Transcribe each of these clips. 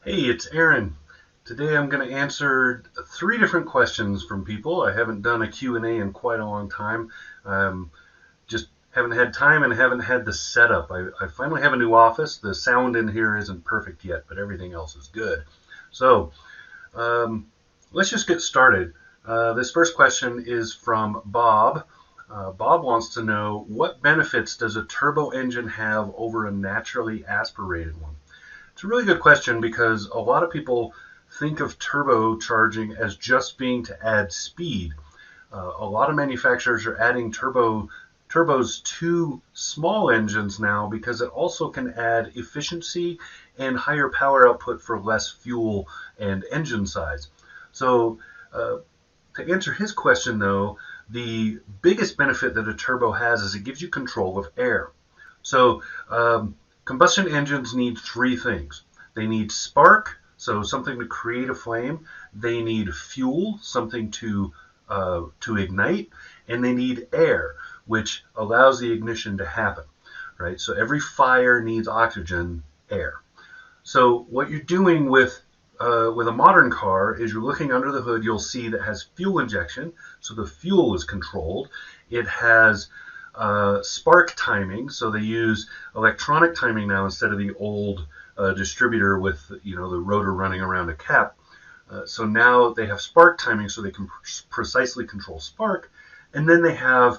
Hey, it's Aaron. Today I'm going to answer three different questions from people. I haven't done a Q&A in quite a long time. Just haven't had time and haven't had the setup. I finally have a new office. The sound in here isn't perfect yet, but everything else is good. So um, let's just get started. This first question is from Bob. Bob wants to know, what benefits does a turbo engine have over a naturally aspirated one? It's a really good question because a lot of people think of turbocharging as just being to add speed. A lot of manufacturers are adding turbos to small engines now because it also can add efficiency and higher power output for less fuel and engine size. So to answer his question though, the biggest benefit that a turbo has is it gives you control of air. So combustion engines need three things. They need spark, so something to create a flame. They need fuel, something to ignite, and they need air, which allows the ignition to happen. Right. So every fire needs oxygen, air. So what you're doing with a modern car is you're looking under the hood. You'll see that has fuel injection, so the fuel is controlled. It has spark timing, so they use electronic timing now instead of the old distributor with the rotor running around a cap. So now they have spark timing, so they can precisely control spark, and then they have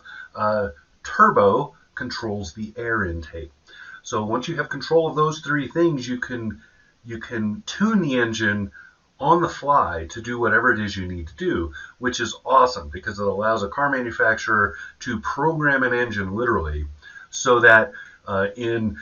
turbo controls the air intake. So once you have control of those three things, you can tune the engine on the fly to do whatever it is you need to do, which is awesome because it allows a car manufacturer to program an engine literally so that in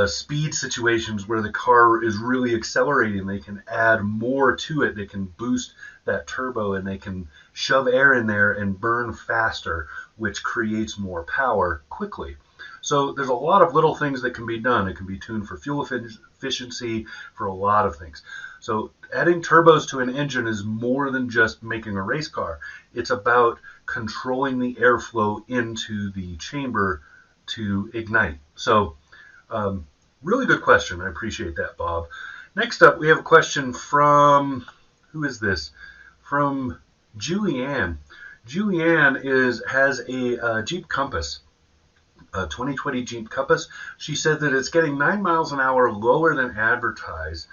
speed situations where the car is really accelerating, they can add more to it. They can boost that turbo and they can shove air in there and burn faster, which creates more power quickly. So there's a lot of little things that can be done. It can be tuned for fuel efficiency, for a lot of things. So adding turbos to an engine is more than just making a race car. It's about controlling the airflow into the chamber to ignite. So really good question. I appreciate that, Bob. Next up, we have a question from, who is this? From Julianne. Julianne has a Jeep Compass, a 2020 Jeep Compass. She said that it's getting 9 miles an hour lower than advertised.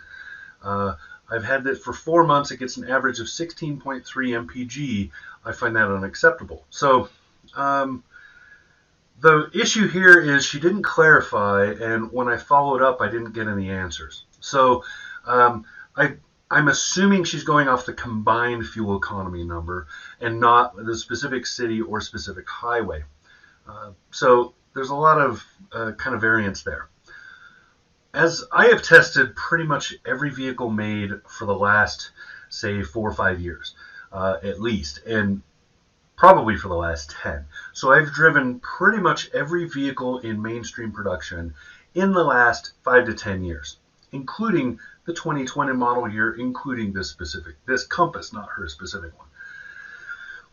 I've had that for 4 months. It gets an average of 16.3 MPG. I find that unacceptable. So the issue here is she didn't clarify, and when I followed up, I didn't get any answers. So I'm assuming she's going off the combined fuel economy number and not the specific city or specific highway. So there's a lot of kind of variance there. As I have tested pretty much every vehicle made for the last, say, 4 or 5 years, at least, and probably for the last 10. So I've driven pretty much every vehicle in mainstream production in the last 5 to 10 years, including the 2020 model year, including this Compass, not her specific one.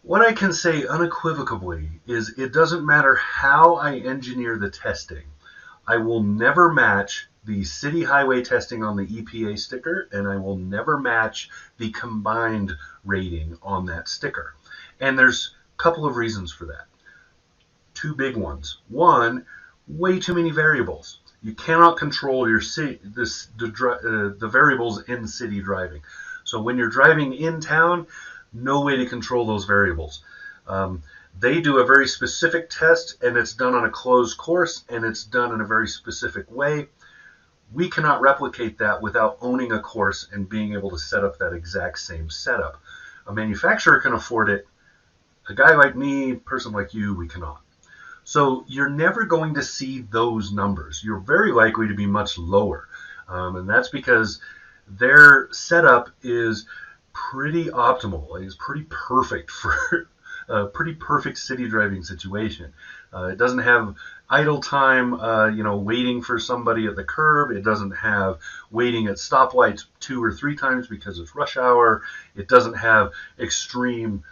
What I can say unequivocally is it doesn't matter how I engineer the testing. I will never match the city highway testing on the EPA sticker, and I will never match the combined rating on that sticker. And there's a couple of reasons for that. Two big ones. One, way too many variables. You cannot control your the variables in city driving. So when you're driving in town, no way to control those variables. They do a very specific test, and it's done on a closed course, and it's done in a very specific way. We cannot replicate that without owning a course and being able to set up that exact same setup. A manufacturer can afford it. A guy like me, a person like you, we cannot. So you're never going to see those numbers. You're very likely to be much lower. And that's because their setup is pretty optimal. It's pretty perfect for a pretty perfect city driving situation. It doesn't have idle time, waiting for somebody at the curb. It doesn't have waiting at stoplights 2 or 3 times because it's rush hour. It doesn't have extreme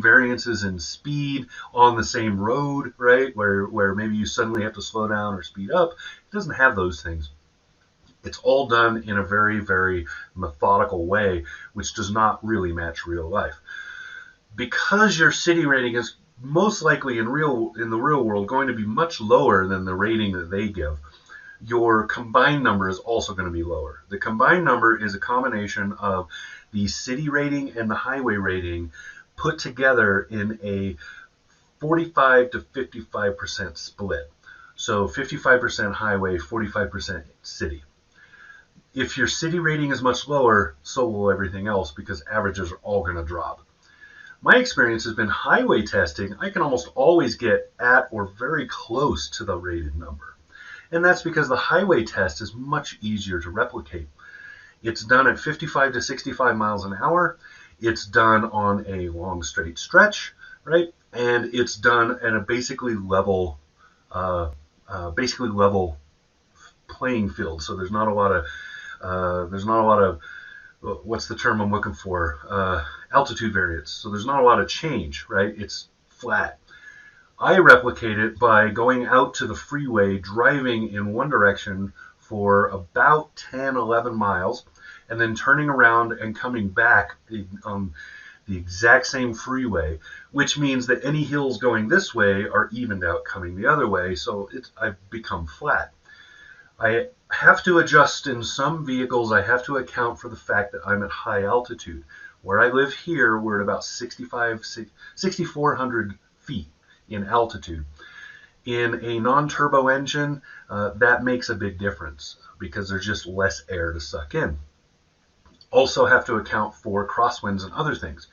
variances in speed on the same road, right? Where maybe you suddenly have to slow down or speed up. It doesn't have those things. It's all done in a very, very methodical way, which does not really match real life. Because your city rating is most likely in the real world going to be much lower than the rating that they give, your combined number is also going to be lower. The combined number is a combination of the city rating and the highway rating put together in a 45 to 55% split. So 55% highway, 45% city. If your city rating is much lower, so will everything else, because averages are all going to drop. My experience has been highway testing, I can almost always get at or very close to the rated number. And that's because the highway test is much easier to replicate. It's done at 55 to 65 miles an hour. It's done on a long straight stretch, right? And it's done at a basically level playing field. So there's not a lot of what's the term I'm looking for? Altitude variance. So there's not a lot of change, right? It's flat. I replicate it by going out to the freeway, driving in one direction for about 10, 11 miles, and then turning around and coming back on the exact same freeway, which means that any hills going this way are evened out coming the other way, so I've become flat. I have to adjust in some vehicles. I have to account for the fact that I'm at high altitude. Where I live here, we're at about 6,400 feet in altitude. In a non-turbo engine, that makes a big difference because there's just less air to suck in. Also have to account for crosswinds and other things.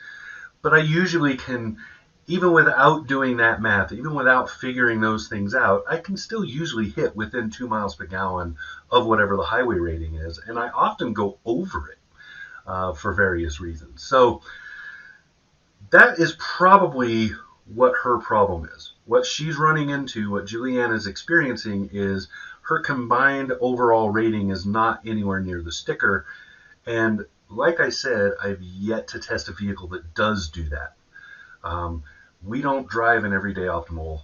But I usually can, even without doing that math, even without figuring those things out, I can still usually hit within 2 miles per gallon of whatever the highway rating is, and I often go over it for various reasons. So that is probably what her problem is. What she's running into, what Julianne is experiencing, is her combined overall rating is not anywhere near the sticker. And like I said, I've yet to test a vehicle that does do that. We don't drive in everyday optimal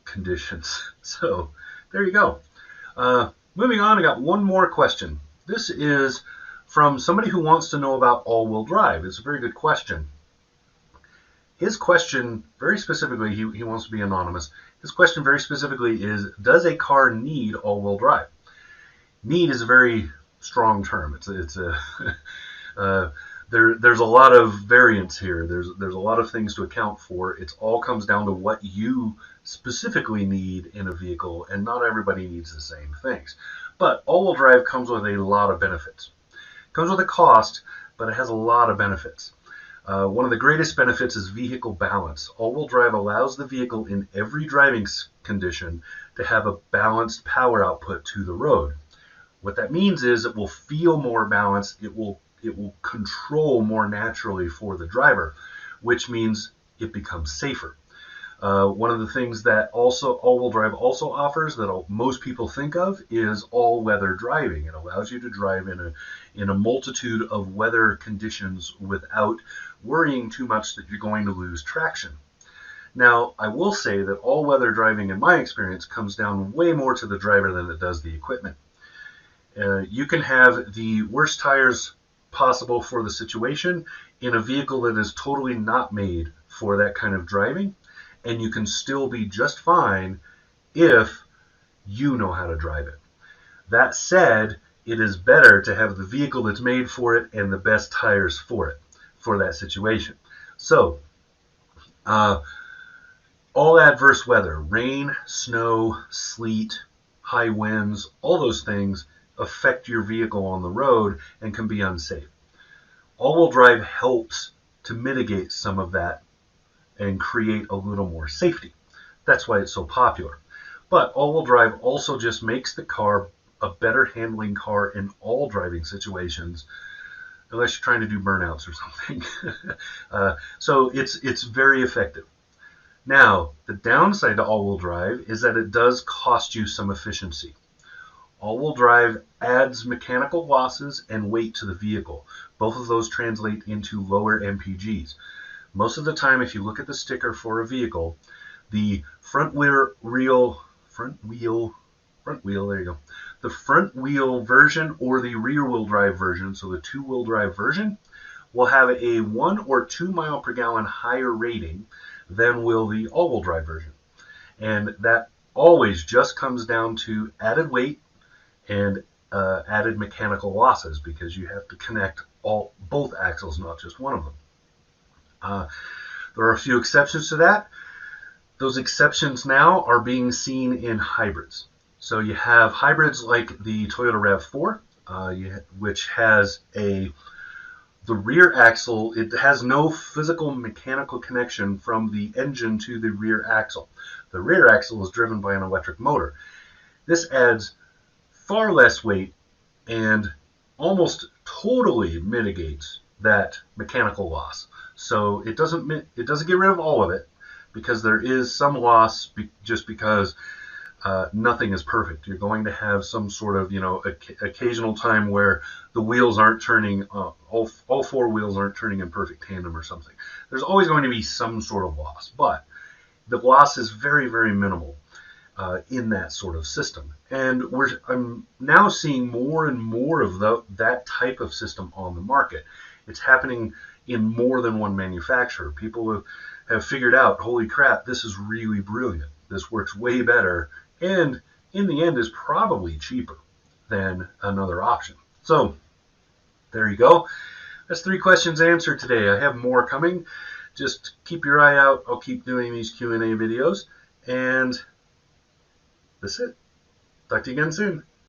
conditions. So there you go. Moving on, I got one more question. This is from somebody who wants to know about all-wheel drive. It's a very good question. His question, very specifically, he wants to be anonymous. His question very specifically is, does a car need all-wheel drive? Need is a very strong term. There's a lot of variance here. There's a lot of things to account for. It all comes down to what you specifically need in a vehicle, and not everybody needs the same things. But all-wheel drive comes with a lot of benefits. It comes with a cost, but it has a lot of benefits. One of the greatest benefits is vehicle balance. All-wheel drive allows the vehicle in every driving condition to have a balanced power output to the road. What that means is it will feel more balanced. It will control more naturally for the driver, which means it becomes safer. One of the things that also all-wheel drive also offers that most people think of is all-weather driving. It allows you to drive in a multitude of weather conditions without worrying too much that you're going to lose traction. Now, I will say that all-weather driving, in my experience, comes down way more to the driver than it does the equipment. You can have the worst tires possible for the situation in a vehicle that is totally not made for that kind of driving, and you can still be just fine if you know how to drive it. That said, it is better to have the vehicle that's made for it and the best tires for it, for that situation. So, all adverse weather, rain, snow, sleet, high winds, all those things affect your vehicle on the road and can be unsafe. All-wheel drive helps to mitigate some of that and create a little more safety. That's why it's so popular. But all-wheel drive also just makes the car a better handling car in all driving situations, unless you're trying to do burnouts or something. So it's very effective. Now, the downside to all-wheel drive is that it does cost you some efficiency. All-wheel drive adds mechanical losses and weight to the vehicle. Both of those translate into lower MPGs. Most of the time, if you look at the sticker for a vehicle, the front wheel, there you go. The the front wheel version or the rear wheel drive version, so the two-wheel drive version, will have a 1 or 2 mile per gallon higher rating than will the all-wheel drive version. And that always just comes down to added weight and added mechanical losses, because you have to connect both axles, not just one of them. There are a few exceptions to that. Those exceptions now are being seen in hybrids. So you have hybrids like the Toyota RAV4, which has the rear axle. It has no physical mechanical connection from the engine to the rear axle. The rear axle is driven by an electric motor. This adds far less weight and almost totally mitigates that mechanical loss. So it doesn't get rid of all of it, because there is some loss just because nothing is perfect. You're going to have some sort of, occasional time where the wheels aren't turning, all 4 wheels aren't turning in perfect tandem or something. There's always going to be some sort of loss, but the loss is very, very minimal in that sort of system. And I'm now seeing more and more of that type of system on the market. It's happening in more than one manufacturer. People have figured out, holy crap, this is really brilliant. This works way better, and in the end is probably cheaper than another option. So there you go. That's 3 questions answered today. I have more coming. Just keep your eye out. I'll keep doing these Q&A videos, and that's it. Talk to you again soon.